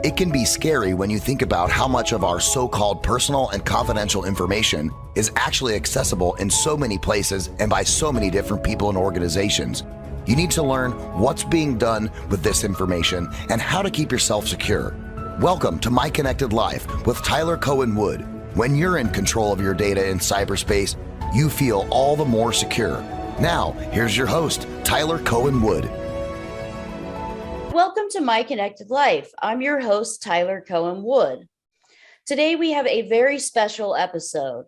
It can be scary when you think about how much of our so-called personal and confidential information is actually accessible in so many places and by so many different people and organizations. You need to learn what's being done with this information and how to keep yourself secure. Welcome to My Connected Life with Tyler Cohen Wood. When you're in control of your data in cyberspace, you feel all the more secure. Now, here's your host, Tyler Cohen Wood. Welcome to My Connected Life. I'm your host, Tyler Cohen Wood. Today we have a very special episode.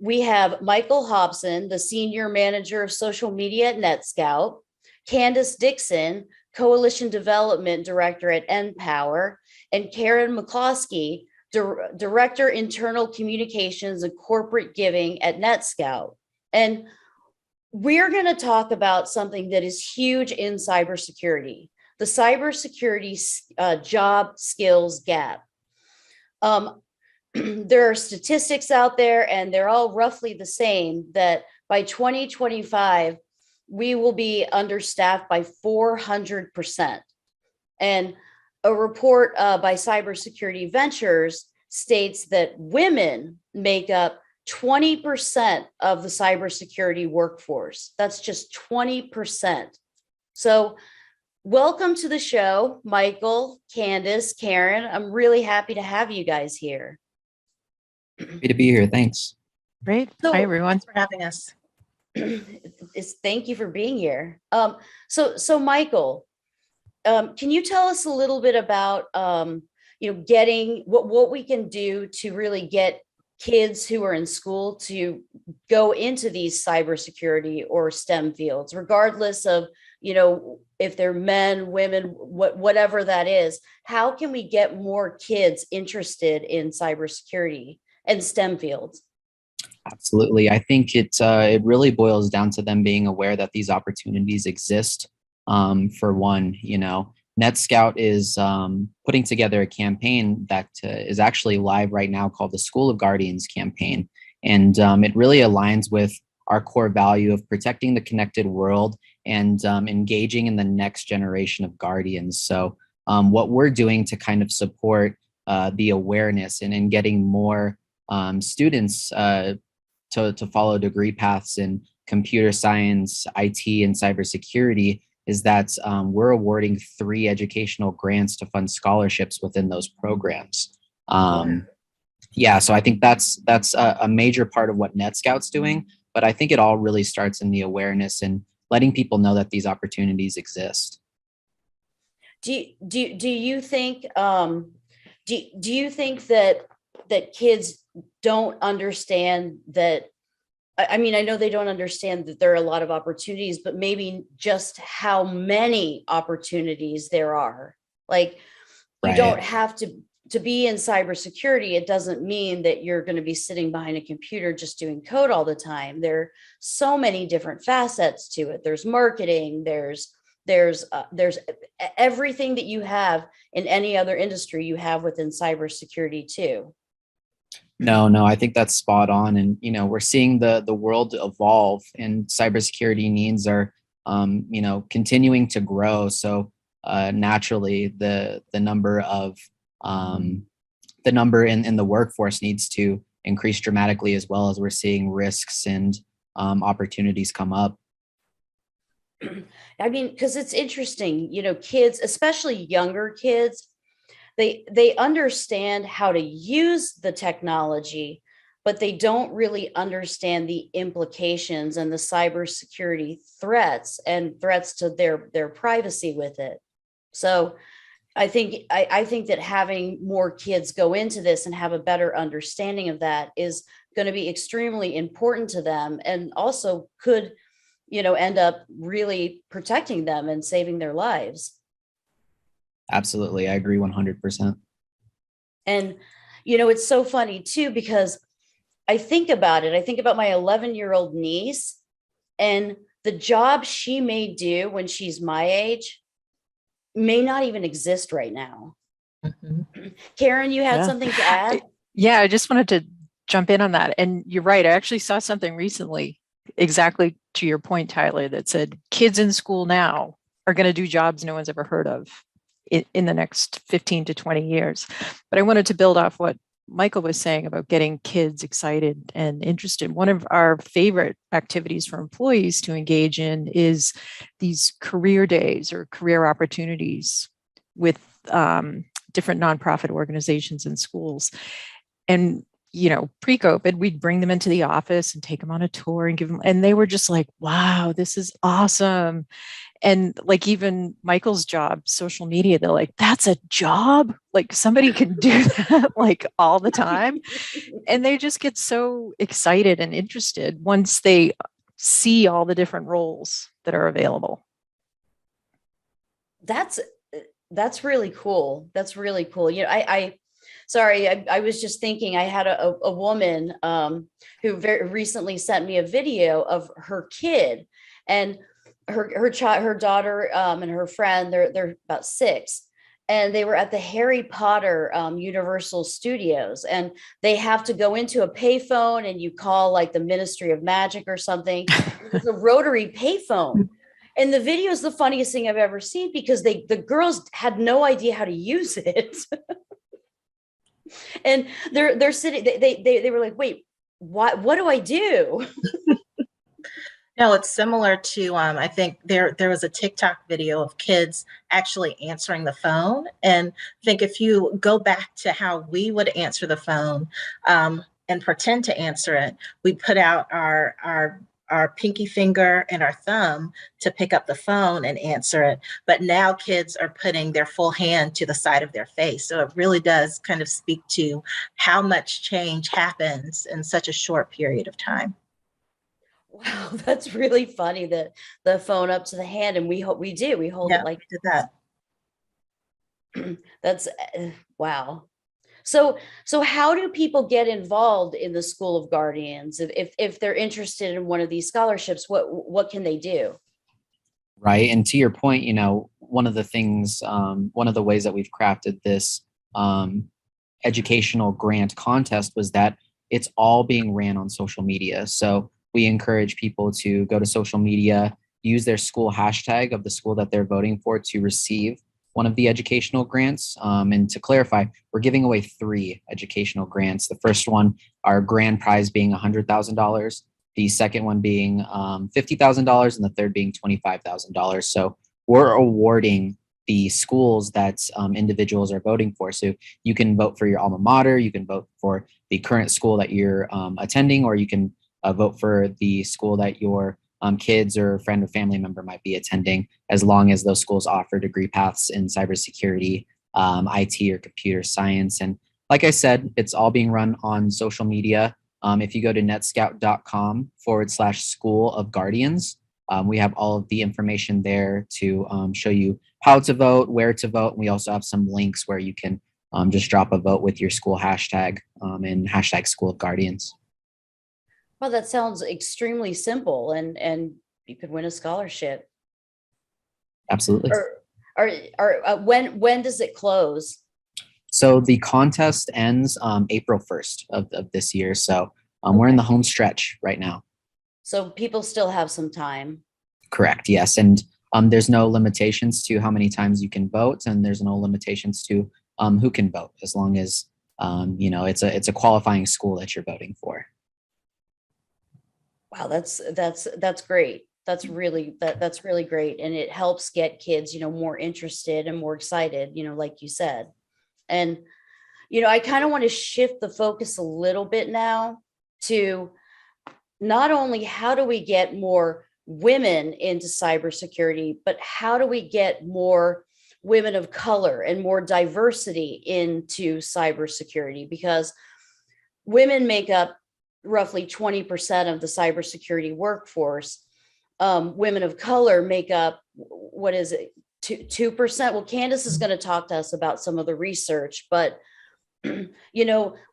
We have Michael Hobson, the Senior Manager of Social Media at NetScout, Candace Dixon, Coalition Development Director at NPower, and Karen McCloskey, Director Internal Communications and Corporate Giving at NetScout. And we're going to talk about something that is huge in cybersecurity, the cybersecurity job skills gap. There are statistics out there, and they're all roughly the same, that by 2025, we will be understaffed by 400%. And a report by Cybersecurity Ventures states that women make up 20% of the cybersecurity workforce. That's just 20%. So welcome to the show, Michael, Candace, Karen. I'm really happy to have you guys here. Happy to be here. Thanks. Great. So, hi, everyone. Thanks for having us. Thank you for being here. So Michael, can you tell us a little bit about, getting what we can do to really get kids who are in school to go into these cybersecurity or STEM fields, regardless of, if they're men, women, whatever that is? How can we get more kids interested in cybersecurity and STEM fields? Absolutely. I think it really boils down to them being aware that these opportunities exist. For one, NetScout is putting together a campaign that is actually live right now called the School of Guardians campaign. And it really aligns with our core value of protecting the connected world and engaging in the next generation of guardians. So what we're doing to kind of support the awareness and in getting more students to follow degree paths in computer science, IT, and cybersecurity is that we're awarding 3 educational grants to fund scholarships within those programs. So I think that's a major part of what NetScout's doing, but I think it all really starts in the awareness and letting people know that these opportunities exist. Do you think do you think that kids don't understand that? I mean, I know they don't understand that there are a lot of opportunities, but maybe just how many opportunities there are. Like, you don't have to be in cybersecurity. It doesn't mean that you're going to be sitting behind a computer just doing code all the time. There are so many different facets to it. There's marketing, there's everything that you have in any other industry you have within cybersecurity too. No, I think that's spot on. And, we're seeing the world evolve and cybersecurity needs are, continuing to grow. So naturally, the number in the workforce needs to increase dramatically, as well as we're seeing risks and opportunities come up. I mean, because it's interesting, kids, especially younger kids, they understand how to use the technology, but they don't really understand the implications and the cybersecurity threats and threats to their privacy with it. So I think that having more kids go into this and have a better understanding of that is going to be extremely important to them, and also could, end up really protecting them and saving their lives. Absolutely. I agree 100%. And, it's so funny too, because I think about it. I think about my 11-year-old niece and the job she may do when she's my age may not even exist right now. Mm-hmm. Karen, you had something to add? Yeah, I just wanted to jump in on that. And you're right. I actually saw something recently, exactly to your point, Tyler, that said kids in school now are going to do jobs no one's ever heard of in the next 15 to 20 years. But I wanted to build off what Michael was saying about getting kids excited and interested. One of our favorite activities for employees to engage in is these career days or career opportunities with different nonprofit organizations and schools. And pre-COVID, we'd bring them into the office and take them on a tour and give them, and they were just like, wow, this is awesome. And like even Michael's job, social media, they're like, that's a job? Like somebody can do that like all the time. And they just get so excited and interested once they see all the different roles that are available. That's really cool. That's really cool. I was just thinking, I had a woman who very recently sent me a video of her kid, and her daughter and her friend. They're about 6, and they were at the Harry Potter Universal Studios, and they have to go into a payphone, and you call like the Ministry of Magic or something. It's a rotary payphone. And the video is the funniest thing I've ever seen, because the girls had no idea how to use it. And they're sitting, they were like, wait, what do I do? No, it's similar to I think there was a TikTok video of kids actually answering the phone. And I think if you go back to how we would answer the phone and pretend to answer it, we put out our pinky finger and our thumb to pick up the phone and answer it. But now kids are putting their full hand to the side of their face. So it really does kind of speak to how much change happens in such a short period of time. Wow, that's really funny, that the phone up to the hand, and we hold Yeah, it like we did that. that's wow. So how do people get involved in the School of Guardians if they're interested in one of these scholarships? What can they do? Right. And to your point, one of the things, one of the ways that we've crafted this educational grant contest was that it's all being ran on social media. So we encourage people to go to social media, use their school hashtag of the school that they're voting for to receive one of the educational grants. And to clarify, we're giving away 3 educational grants. The first one, our grand prize being $100,000, the second one being $50,000, and the third being $25,000. So we're awarding the schools that individuals are voting for. So you can vote for your alma mater, you can vote for the current school that you're attending, or you can vote for the school that your kids or friend or family member might be attending, as long as those schools offer degree paths in cybersecurity, IT, or computer science. And like I said, it's all being run on social media. If you go to netscout.com/School of Guardians, we have all of the information there to show you how to vote, where to vote. And we also have some links where you can just drop a vote with your school hashtag and hashtag School of Guardians. Well, that sounds extremely simple, and you could win a scholarship. Absolutely. When does it close? So the contest ends April 1st of this year. So we're in the home stretch right now. So people still have some time. Correct. Yes. And there's no limitations to how many times you can vote, and there's no limitations to who can vote, as long as it's a qualifying school that you're voting for. Wow, that's great. That's really great, and it helps get kids, more interested and more excited, like you said. And I kind of want to shift the focus a little bit now to not only how do we get more women into cybersecurity, but how do we get more women of color and more diversity into cybersecurity? Because women make up roughly 20% of the cybersecurity workforce. Women of color make up, what is it, 2%? Well, Candace is going to talk to us about some of the research, but we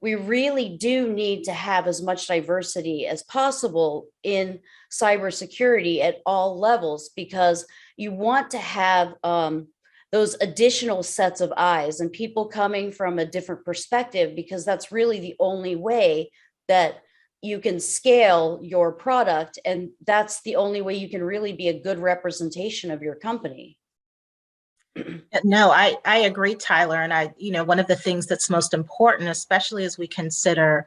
really do need to have as much diversity as possible in cybersecurity at all levels, because you want to have those additional sets of eyes and people coming from a different perspective, because that's really the only way that you can scale your product. And that's the only way you can really be a good representation of your company. No, I agree, Tyler. And one of the things that's most important, especially as we consider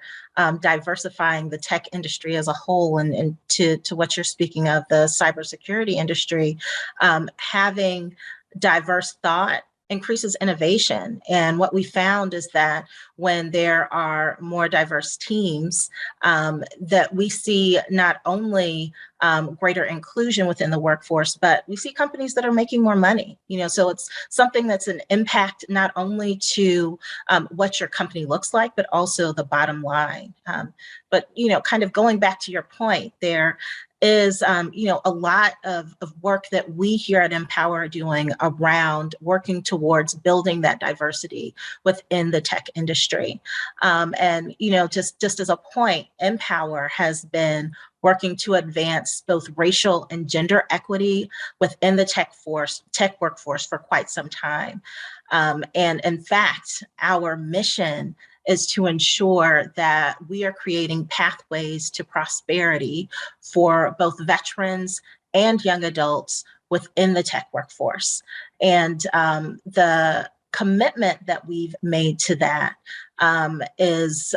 diversifying the tech industry as a whole, and to what you're speaking of, the cybersecurity industry, having diverse thought increases innovation. And what we found is that when there are more diverse teams, that we see not only greater inclusion within the workforce, but we see companies that are making more money. So it's something that's an impact not only to what your company looks like, but also the bottom line. But kind of going back to your point, there is a lot of work that we here at Empower are doing around working towards building that diversity within the tech industry. And just as a point, Empower has been working to advance both racial and gender equity within the tech workforce for quite some time. And in fact, our mission is to ensure that we are creating pathways to prosperity for both veterans and young adults within the tech workforce. And the commitment that we've made to that is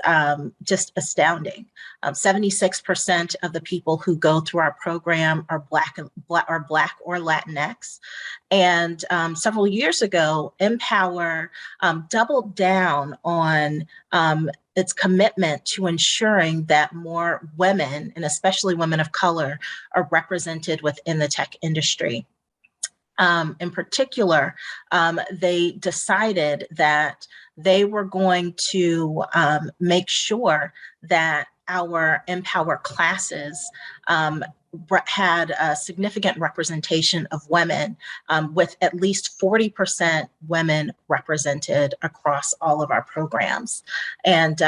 just astounding. 76% of the people who go through our program are Black or Latinx. And several years ago, Empower doubled down on its commitment to ensuring that more women, and especially women of color, are represented within the tech industry. In particular, they decided that they were going to make sure that our Empower classes had a significant representation of women, with at least 40% women represented across all of our programs. And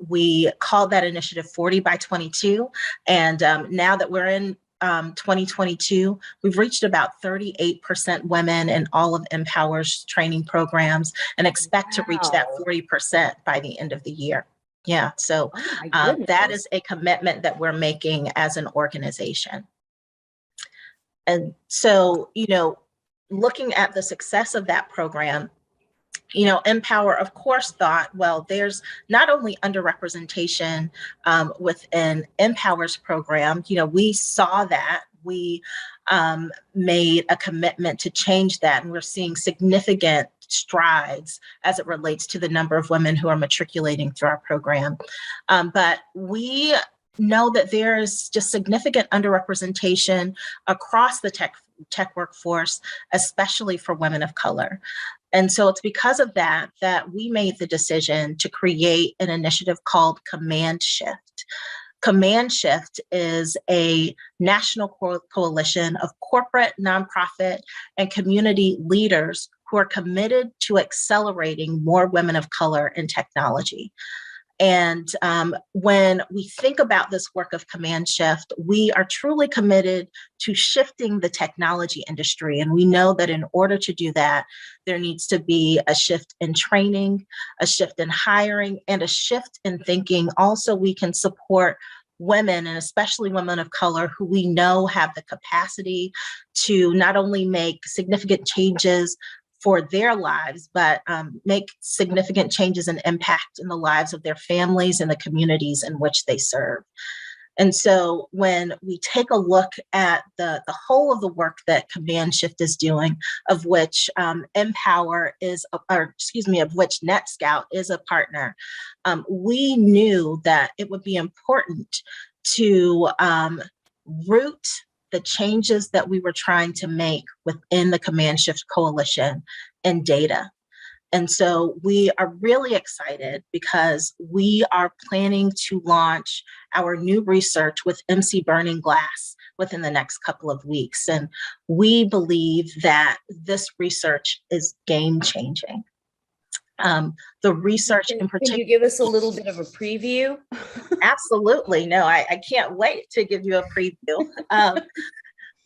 we called that initiative 40 by 22. And now that we're in 2022, we've reached about 38% women in all of Empower's training programs, and expect to reach that 40% by the end of the year. Yeah, so that is a commitment that we're making as an organization. And so, looking at the success of that program, Empower, of course, thought, well, there's not only underrepresentation within Empower's program. We saw that. We made a commitment to change that, and we're seeing significant strides as it relates to the number of women who are matriculating through our program. But we know that there is just significant underrepresentation across the tech workforce, especially for women of color. And so it's because of that we made the decision to create an initiative called Command Shift. Command Shift is a national coalition of corporate, nonprofit, and community leaders who are committed to accelerating more women of color in technology. And when we think about this work of Command Shift, we are truly committed to shifting the technology industry. And we know that in order to do that, there needs to be a shift in training, a shift in hiring, and a shift in thinking. Also, we can support women, and especially women of color, who we know have the capacity to not only make significant changes for their lives, but make significant changes and impact in the lives of their families and the communities in which they serve. And so when we take a look at the whole of the work that Command Shift is doing, of which Empower is, of which NetScout is a partner, we knew that it would be important to root the changes that we were trying to make within the Command Shift Coalition in data. And so we are really excited because we are planning to launch our new research with MC Burning Glass within the next couple of weeks. And we believe that this research is game changing. The research in particular. Can you give us a little bit of a preview? Absolutely. No, I can't wait to give you a preview.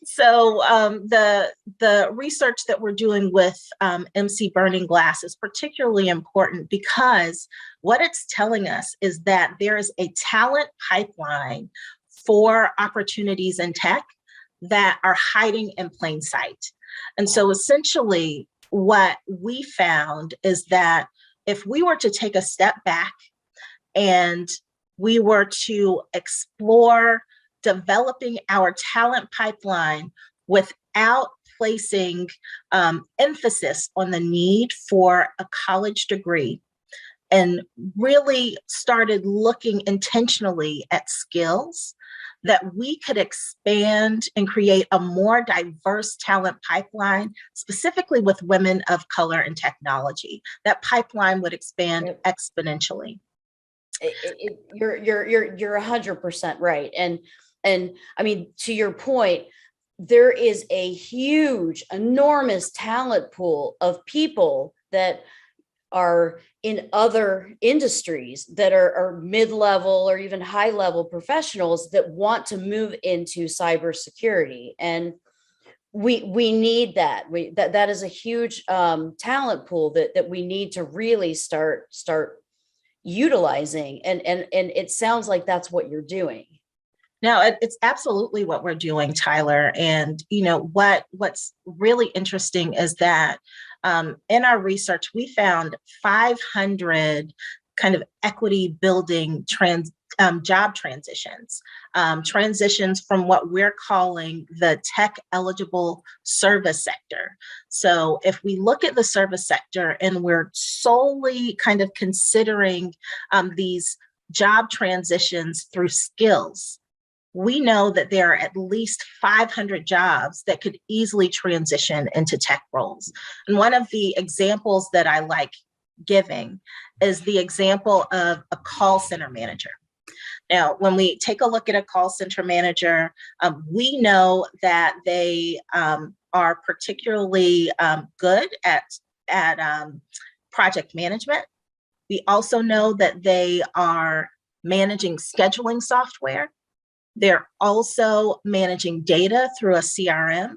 So the research that we're doing with MC Burning Glass is particularly important because what it's telling us is that there is a talent pipeline for opportunities in tech that are hiding in plain sight. And so essentially, what we found is that if we were to take a step back and we were to explore developing our talent pipeline without placing emphasis on the need for a college degree, and really started looking intentionally at skills, that we could expand and create a more diverse talent pipeline, specifically with women of color in technology. That pipeline would expand exponentially. You're 100% right. And I mean, to your point, there is a huge, enormous talent pool of people that are in other industries that are mid-level or even high-level professionals that want to move into cybersecurity. And we need that. That is a huge talent pool that we need to really start utilizing. And it sounds like that's what you're doing. No, it's absolutely what we're doing, Tyler. And what's really interesting is that in our research, we found 500 kind of equity building job transitions, transitions from what we're calling the tech eligible service sector. So if we look at the service sector and we're solely kind of considering these job transitions through skills, we know that there are at least 500 jobs that could easily transition into tech roles. And one of the examples that I like giving is the example of a call center manager. Now, when we take a look at a call center manager, we know that they are particularly good at project management. We also know that they are managing scheduling software. They're also managing data through a CRM.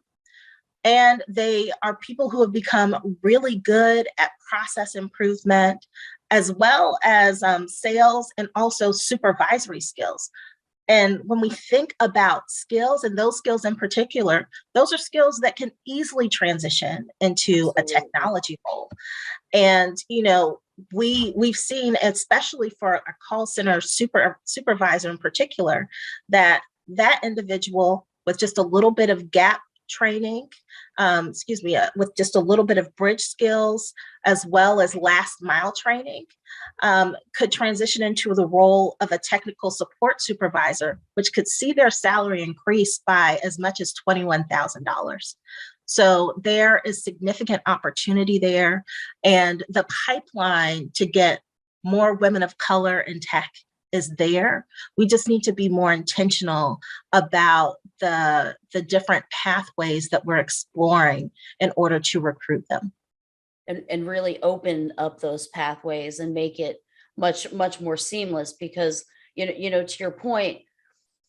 And they are people who have become really good at process improvement, as well as sales and also supervisory skills. And when we think about skills, and those skills in particular, those are skills that can easily transition into a technology role. And, we've seen, especially for a call center supervisor in particular, that individual with just a little bit of gap training, with just a little bit of bridge skills, as well as last mile training, could transition into the role of a technical support supervisor, which could see their salary increase by as much as $21,000. So there is significant opportunity there, and the pipeline to get more women of color in tech is there. We just need to be more intentional about the different pathways that we're exploring in order to recruit them. And really open up those pathways and make it much more seamless, because to your point,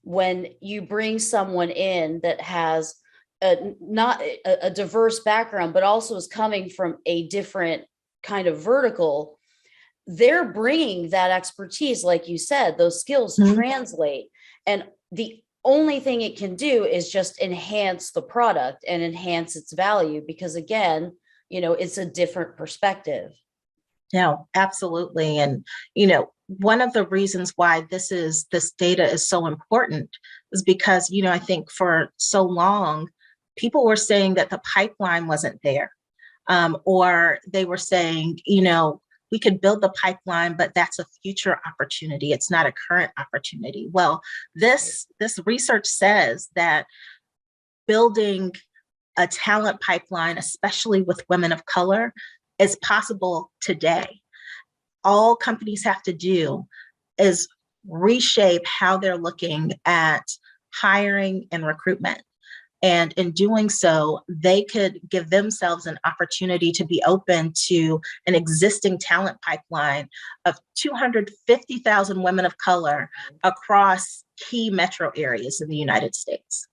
when you bring someone in that has not a diverse background, but also is coming from a different kind of vertical, they're bringing that expertise, like you said, those skills translate. And the only thing it can do is just enhance the product and enhance its value, because again, it's a different perspective. No, absolutely. And, one of the reasons why this data is so important is because, I think for so long, people were saying that the pipeline wasn't there, or they were saying, we could build the pipeline, but that's a future opportunity. It's not a current opportunity. Well, this research says that building a talent pipeline, especially with women of color, is possible today. All companies have to do is reshape how they're looking at hiring and recruitment. And in doing so, they could give themselves an opportunity to be open to an existing talent pipeline of 250,000 women of color across key metro areas in the United States.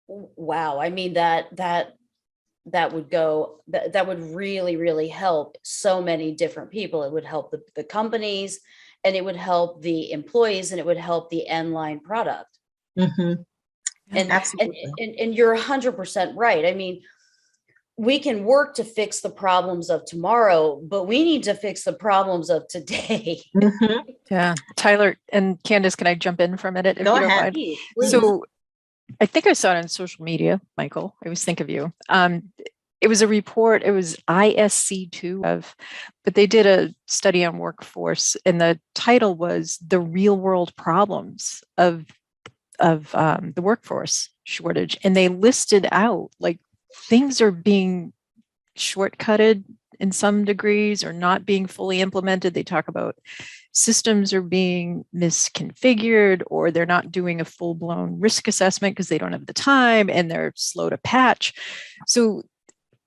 Wow. I mean, that would really help so many different people. It would help the companies, and it would help the employees, and it would help the end line product. Mm-hmm. And absolutely. And you're 100% right. I mean, we can work to fix the problems of tomorrow, but we need to fix the problems of today. Mhm. Yeah. Tyler and Candace, can I jump in for a minute if Go you don't ahead. mind? Please. So I think I saw it on social media, Michael. I always think of you. It was a report, it was ISC2 but they did a study on workforce, and the title was The Real World Problems of the Workforce Shortage. And they listed out like things are being shortcutted in some degrees or not being fully implemented. They talk about systems are being misconfigured, or they're not doing a full-blown risk assessment because they don't have the time and they're slow to patch. So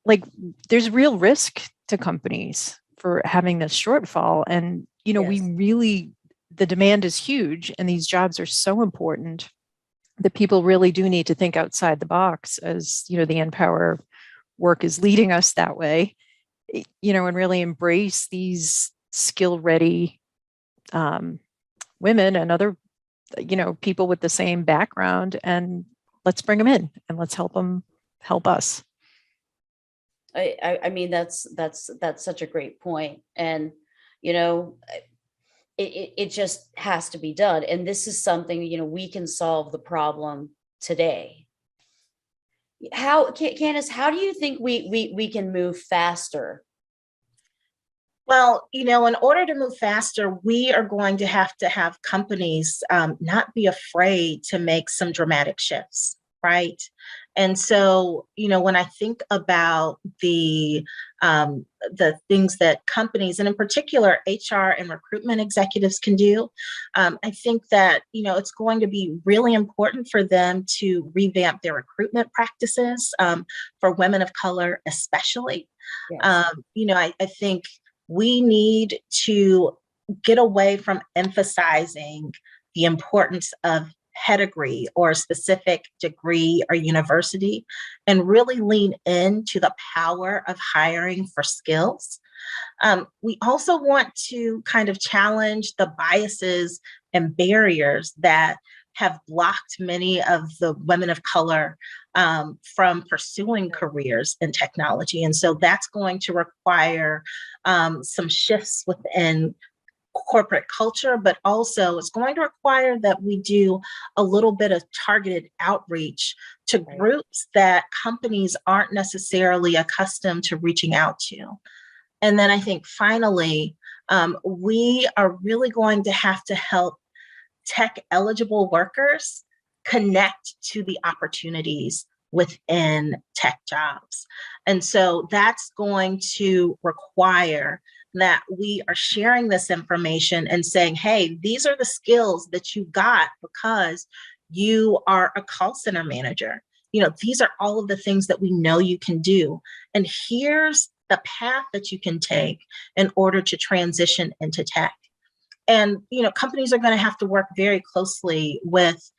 like there's real risk to companies for having this shortfall. And, we Yes. really, the demand is huge and these jobs are so important that people really do need to think outside the box, as, the Empower work is leading us that way, and really embrace these skill ready women and other, people with the same background, and let's bring them in and let's help them help us. I mean, that's such a great point. And, it just has to be done. And this is something, we can solve the problem today. Candace, how do you think we can move faster? Well, in order to move faster, we are going to have companies not be afraid to make some dramatic shifts, right? And so, when I think about the things that companies, and in particular HR and recruitment executives, can do, I think that it's going to be really important for them to revamp their recruitment practices for women of color, especially. Yes. I think we need to get away from emphasizing the importance of pedigree or a specific degree or university, and really lean into the power of hiring for skills. We also want to kind of challenge the biases and barriers that have blocked many of the women of color from pursuing careers in technology. And so that's going to require some shifts within corporate culture, but also it's going to require that we do a little bit of targeted outreach to groups that companies aren't necessarily accustomed to reaching out to. And then I think finally, we are really going to have to help tech eligible workers connect to the opportunities within tech jobs. And so that's going to require that we are sharing this information and saying, hey, these are the skills that you got because you are a call center manager. These are all of the things that we know you can do. And here's the path that you can take in order to transition into tech. And, companies are going to have to work very closely with,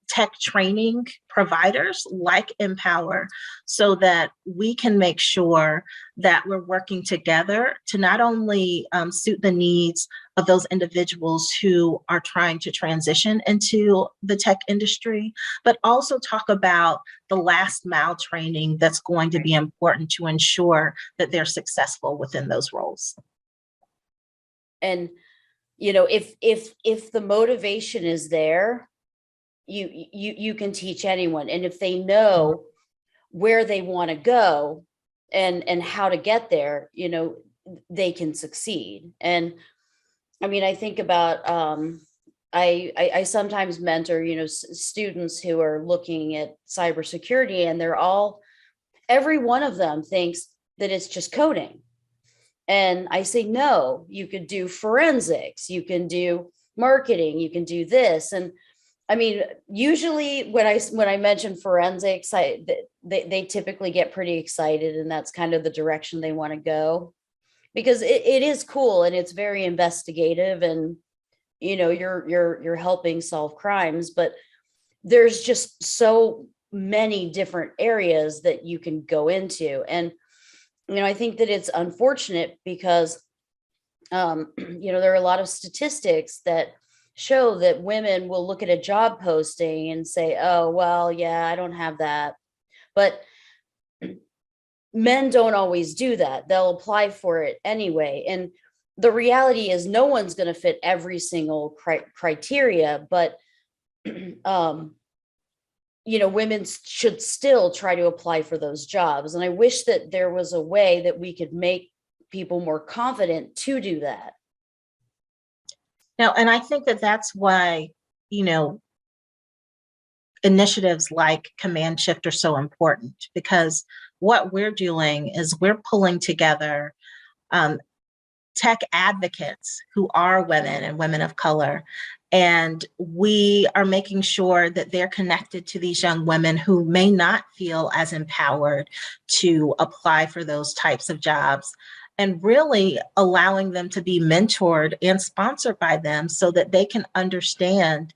tech training providers like Empower, so that we can make sure that we're working together to not only suit the needs of those individuals who are trying to transition into the tech industry, but also talk about the last mile training that's going to be important to ensure that they're successful within those roles. And, if the motivation is there, you can teach anyone. And if they know where they want to go and how to get there, they can succeed. And I mean, I think about, I sometimes mentor, students who are looking at cybersecurity, and every one of them thinks that it's just coding. And I say, no, you could do forensics, you can do marketing, you can do this. And I mean, usually when I mention forensics, they typically get pretty excited, and that's kind of the direction they want to go, because it is cool and it's very investigative, and you're helping solve crimes, but there's just so many different areas that you can go into. And I think that it's unfortunate because there are a lot of statistics that show that women will look at a job posting and say, oh, well, yeah, I don't have that. But men don't always do that. They'll apply for it anyway. And the reality is no one's going to fit every single criteria, but women should still try to apply for those jobs. And I wish that there was a way that we could make people more confident to do that. Now, and I think that that's why, initiatives like Command Shift are so important, because what we're doing is we're pulling together tech advocates who are women and women of color. And we are making sure that they're connected to these young women who may not feel as empowered to apply for those types of jobs, and really allowing them to be mentored and sponsored by them so that they can understand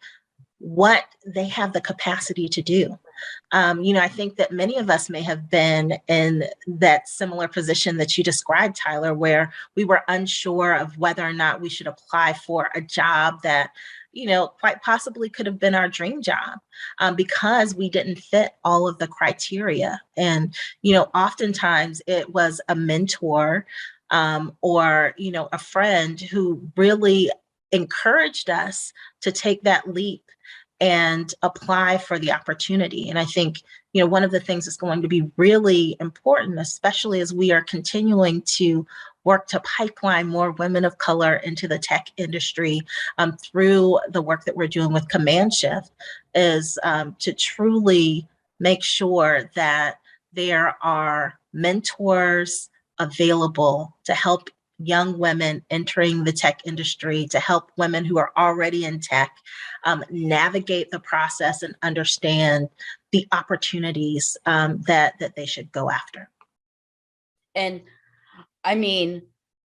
what they have the capacity to do. I think that many of us may have been in that similar position that you described, Tyler, where we were unsure of whether or not we should apply for a job that, quite possibly could have been our dream job, because we didn't fit all of the criteria. And, oftentimes it was a mentor or, a friend who really encouraged us to take that leap and apply for the opportunity. And I think, one of the things that's going to be really important, especially as we are continuing to work to pipeline more women of color into the tech industry through the work that we're doing with Command Shift, is to truly make sure that there are mentors available to help young women entering the tech industry, to help women who are already in tech navigate the process and understand the opportunities that they should go after. And I mean,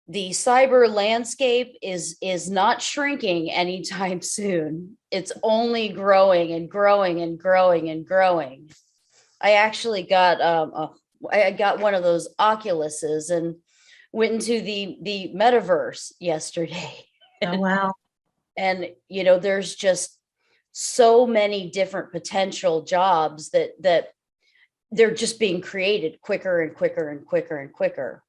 the cyber landscape is not shrinking anytime soon. It's only growing and growing and growing and growing. I actually got I got one of those Oculuses and went into the metaverse yesterday. Oh, wow. And there's just so many different potential jobs that they're just being created quicker and quicker and quicker and quicker.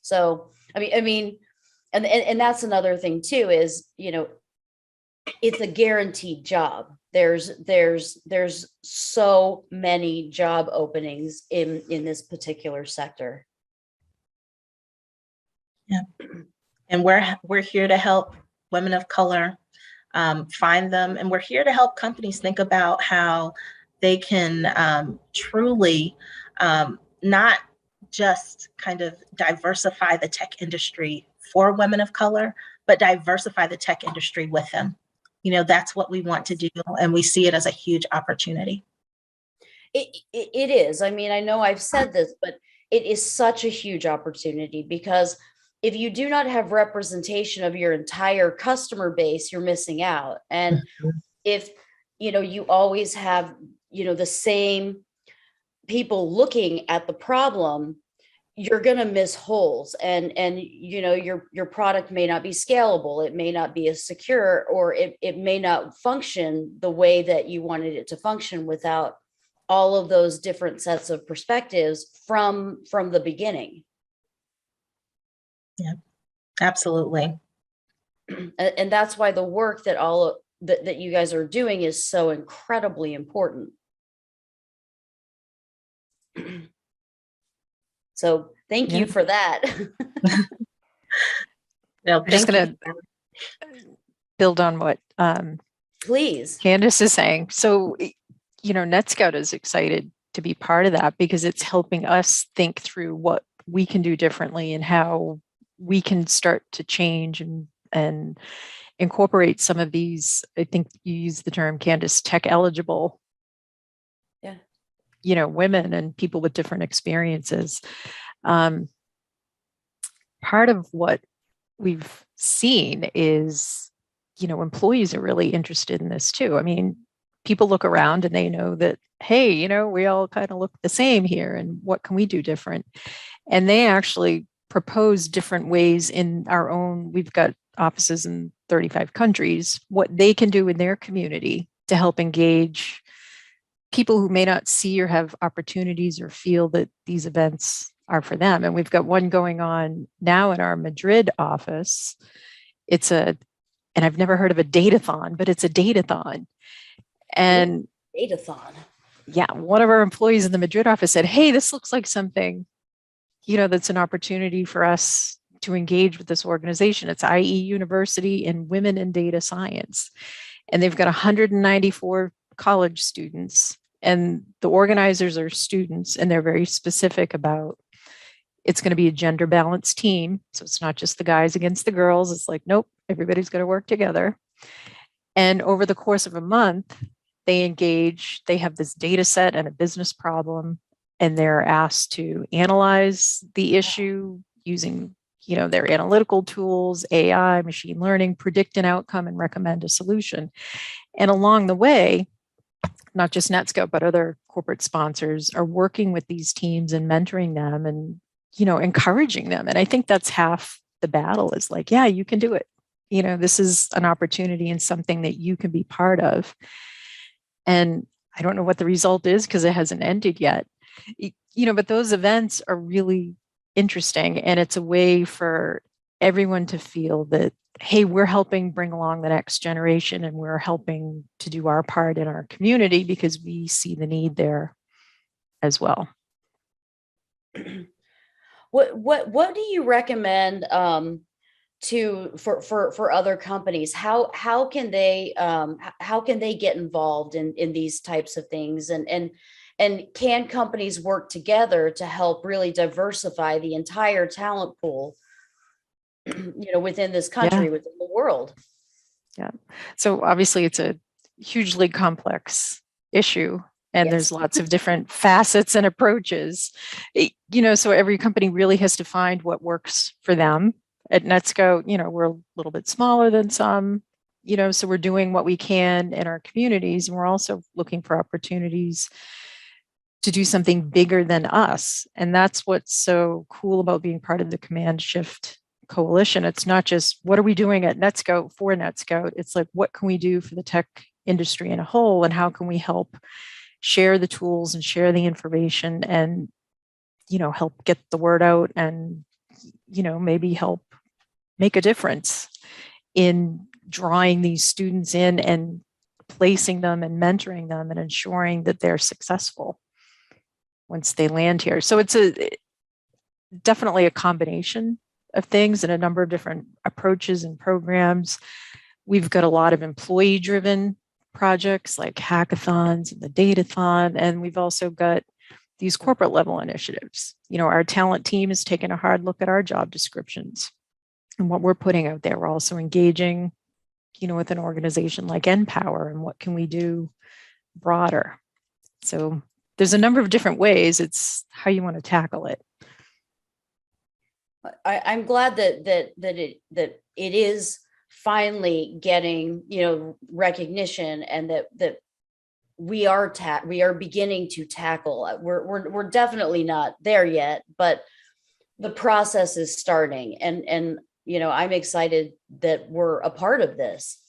So I mean, and that's another thing too, is it's a guaranteed job. There's so many job openings in this particular sector. Yeah. And we're here to help women of color find them. And we're here to help companies think about how they can truly not just kind of diversify the tech industry for women of color, but diversify the tech industry with them. That's what we want to do. And we see it as a huge opportunity. It is. I mean, I know I've said this, but it is such a huge opportunity, because if you do not have representation of your entire customer base, you're missing out. And if, you always have, the same people looking at the problem, you're going to miss holes, and your product may not be scalable. It may not be as secure, or it may not function the way that you wanted it to function without all of those different sets of perspectives from the beginning. Yeah, absolutely. And that's why the work that that you guys are doing is so incredibly important. So thank you for that. No, I'm just going to build on what please, Candace is saying. So, NetScout is excited to be part of that, because it's helping us think through what we can do differently and how we can start to change and incorporate some of these. I think you used the term, Candace, tech eligible, women and people with different experiences. Part of what we've seen is, employees are really interested in this too. I mean, people look around and they know that, hey, we all kind of look the same here, and what can we do different? And they actually propose different ways in our own, we've got offices in 35 countries, what they can do in their community to help engage people who may not see or have opportunities or feel that these events are for them. And we've got one going on now in our Madrid office. And I've never heard of a datathon, but it's a datathon. And Datathon. yeah, one of our employees in the Madrid office said, hey, this looks like something, that's an opportunity for us to engage with this organization. It's IE University and Women in Data Science. And they've got 194 college students, and the organizers are students, and they're very specific about it's going to be a gender balanced team. So it's not just the guys against the girls. It's like, nope, everybody's going to work together. And over the course of a month, they engage, they have this data set and a business problem, and they're asked to analyze the issue using their analytical tools, AI, machine learning, predict an outcome and recommend a solution. And along the way, not just Netscope, but other corporate sponsors are working with these teams and mentoring them and, encouraging them. And I think that's half the battle is like, yeah, you can do it. This is an opportunity and something that you can be part of. And I don't know what the result is because it hasn't ended yet. But those events are really interesting. And it's a way for everyone to feel that, hey, we're helping bring along the next generation and we're helping to do our part in our community because we see the need there as well. What do you recommend for other companies? How can they get involved in these types of things, and can companies work together to help really diversify the entire talent pool, within this country, within the world? Yeah. So obviously it's a hugely complex issue, and there's lots of different facets and approaches. So every company really has to find what works for them. At Netscope, we're a little bit smaller than some, so we're doing what we can in our communities, and we're also looking for opportunities to do something bigger than us. And that's what's so cool about being part of the Command Shift Coalition. It's not just what are we doing at Netscope for Netscope. It's like, what can we do for the tech industry in a whole, and how can we help share the tools and share the information and, help get the word out and, maybe help make a difference in drawing these students in and placing them and mentoring them and ensuring that they're successful once they land here. So it's definitely a combination of things and a number of different approaches and programs. We've got a lot of employee-driven projects like hackathons and the datathon, and we've also got these corporate level initiatives. Our talent team has taken a hard look at our job descriptions and what we're putting out there. We're also engaging, with an organization like Empower and what can we do broader. So there's a number of different ways. It's how you want to tackle it. I'm glad that it is finally getting recognition, and that we are beginning to tackle. We're definitely not there yet, but the process is starting, and I'm excited that we're a part of this.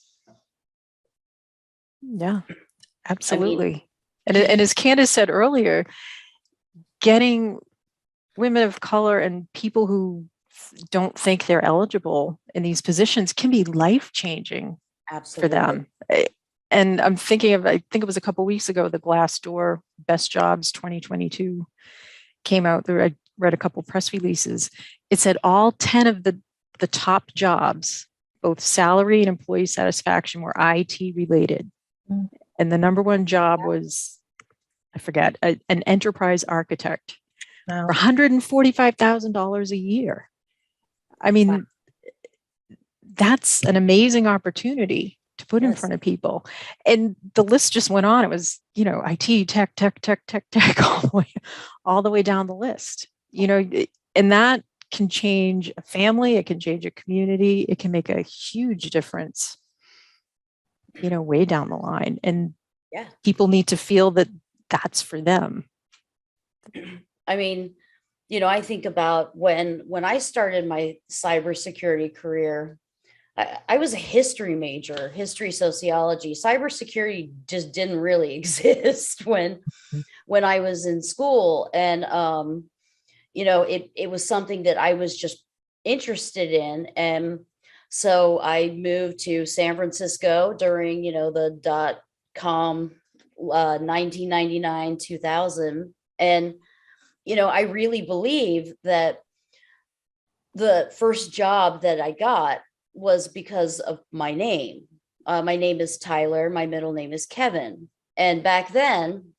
Yeah, absolutely. And as Candace said earlier, getting women of color and people who don't think they're eligible in these positions can be life-changing for them. And I'm thinking of, I think it was a couple of weeks ago, the Glassdoor Best Jobs 2022 came out. I read a couple press releases. It said all 10 of the top jobs, both salary and employee satisfaction, were IT related. Mm. And the number one job was, I forget, an enterprise architect. Wow. For $145,000 a year. I mean, wow. That's an amazing opportunity to put in front of people. And the list just went on. It was, IT, tech, all the way down the list, and that can change a family. It can change a community. It can make a huge difference, way down the line. And people need to feel that that's for them. I mean, I think about when I started my cybersecurity career, I was a history major, history, sociology. Cybersecurity just didn't really exist when I was in school. And it was something that I was just interested in. And so I moved to San Francisco during, the .com 1999, 2000. And, I really believe that the first job that I got was because of my name. My name is Tyler. My middle name is Kevin. And back then,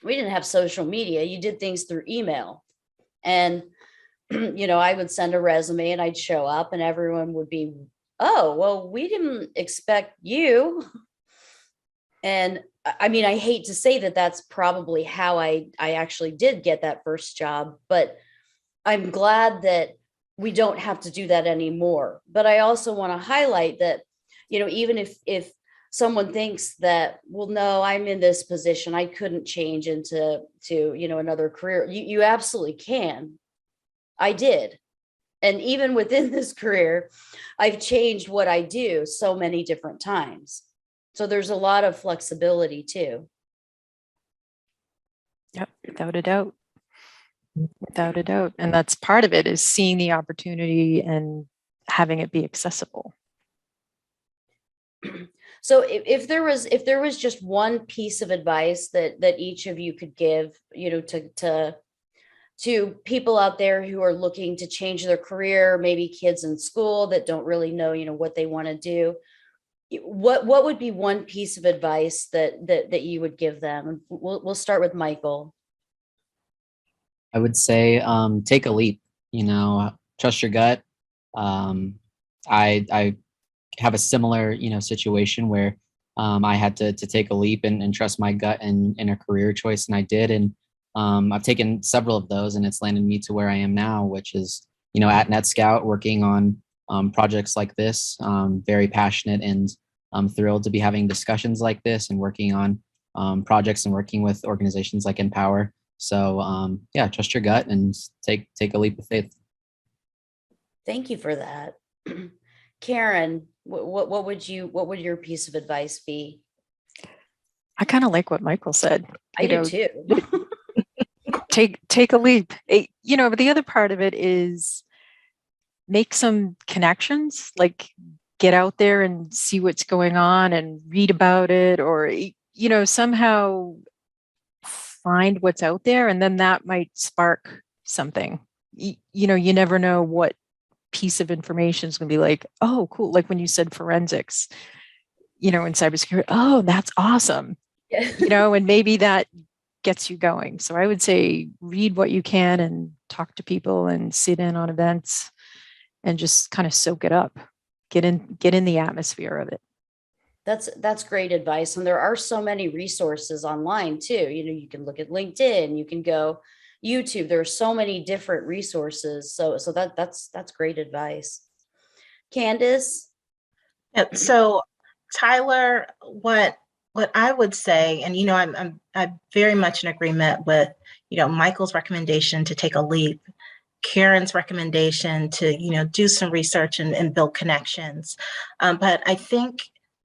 we didn't have social media. You did things through email. And, I would send a resume and I'd show up and everyone would be, oh, well, we didn't expect you. And I mean, I hate to say that that's probably how I actually did get that first job, but I'm glad that we don't have to do that anymore. But I also want to highlight that, even if someone thinks that, well, no, I'm in this position, I couldn't change into another career. You absolutely can. I did. And even within this career, I've changed what I do so many different times. So there's a lot of flexibility too. Yep, without a doubt. Without a doubt. And that's part of it, is seeing the opportunity and having it be accessible. So if there was just one piece of advice that each of you could give, to people out there who are looking to change their career, maybe kids in school that don't really know, what they want to do, what would be one piece of advice that you would give them? We'll start with Michael. I would say take a leap, trust your gut. I have a similar, situation where I had to take a leap and trust my gut in a career choice, and I did. And I've taken several of those, and it's landed me to where I am now, which is, at NetScout, working on projects like this. Very passionate, and I'm thrilled to be having discussions like this and working on projects and working with organizations like Empower. So yeah, trust your gut and take a leap of faith. Thank you for that. Karen, what would your piece of advice be? I kind of like what Michael said. I do too. take a leap. But the other part of it is make some connections, like get out there and see what's going on and read about it, or somehow find what's out there, and then that might spark something. You never know what piece of information is going to be like, oh, cool. Like when you said forensics, in cybersecurity, oh, that's awesome. And maybe that gets you going. So I would say read what you can and talk to people and sit in on events and just kind of soak it up. Get in the atmosphere of it. That's great advice. And there are so many resources online too. You can look at LinkedIn, you can go YouTube. There are so many different resources. So that's great advice. Candace? Yeah, so Tyler, what I would say, and I'm very much in agreement with Michael's recommendation to take a leap, Karen's recommendation to do some research and build connections. But I think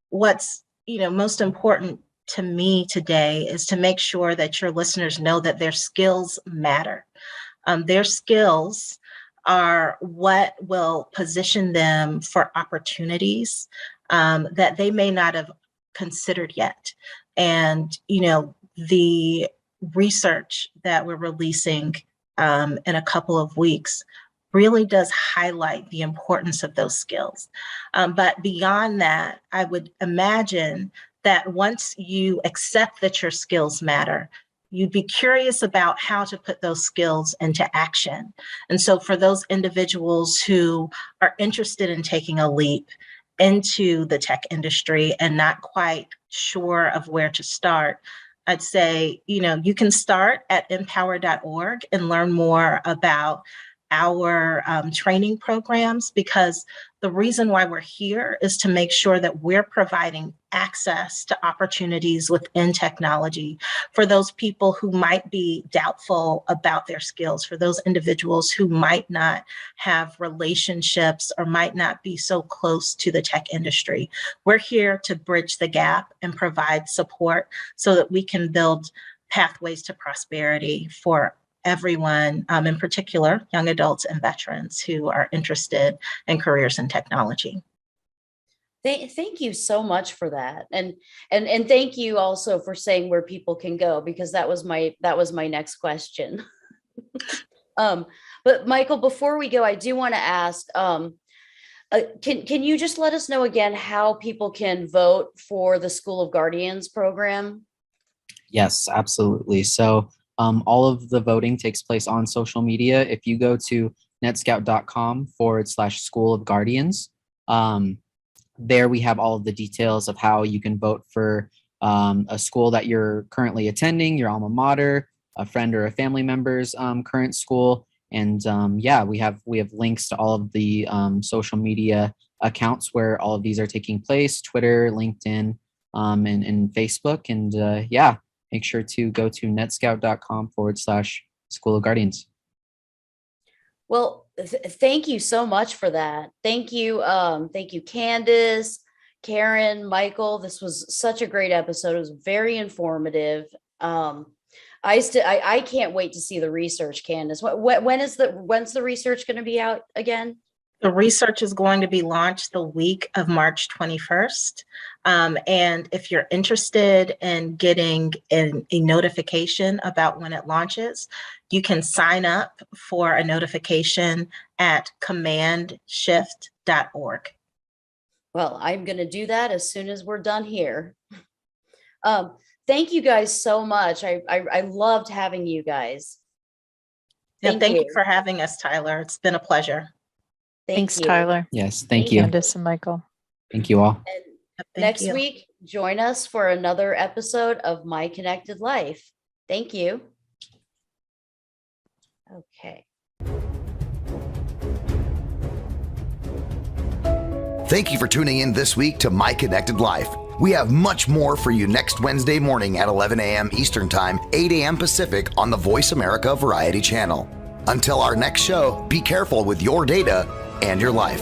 what's most important to me today is to make sure that your listeners know that their skills matter. Their skills are what will position them for opportunities that they may not have considered yet. And the research that we're releasing in a couple of weeks really does highlight the importance of those skills. But beyond that, I would imagine that once you accept that your skills matter, you'd be curious about how to put those skills into action. And so for those individuals who are interested in taking a leap into the tech industry and not quite sure of where to start, I'd say, you can start at empower.org and learn more about our training programs, because the reason why we're here is to make sure that we're providing access to opportunities within technology for those people who might be doubtful about their skills, for those individuals who might not have relationships or might not be so close to the tech industry. We're here to bridge the gap and provide support so that we can build pathways to prosperity for everyone, in particular, young adults and veterans who are interested in careers in technology. Thank you so much for that, and thank you also for saying where people can go, because that was my next question. But Michael, before we go, I do want to ask, can you just let us know again how people can vote for the School of Guardians program? Yes, absolutely. So all of the voting takes place on social media. If you go to netscout.com/School of Guardians, there we have all of the details of how you can vote for a school that you're currently attending, your alma mater, a friend or a family member's current school. And yeah, we have links to all of the social media accounts where all of these are taking place: Twitter, LinkedIn, and Facebook. And yeah, make sure to go to netscout.com/School of Guardians. Well, thank you so much for that. Thank you, Candace, Karen, Michael. This was such a great episode. It was very informative. I can't wait to see the research, Candace. When's the research going to be out again? The research is going to be launched the week of March 21st. And if you're interested in getting a notification about when it launches, you can sign up for a notification at commandshift.org. Well, I'm going to do that as soon as we're done here. Thank you guys so much. I loved having you guys. Thank you for having us, Tyler. It's been a pleasure. Thanks, you. Tyler. Yes, thank you. Candace and Michael. Thank you all. And Thank next you. week, join us for another episode of My Connected Life. Thank you. Okay. Thank you for tuning in this week to My Connected Life. We have much more for you next Wednesday morning at 11 a.m. Eastern Time, 8 a.m. Pacific on the Voice America Variety Channel. Until our next show, be careful with your data and your life.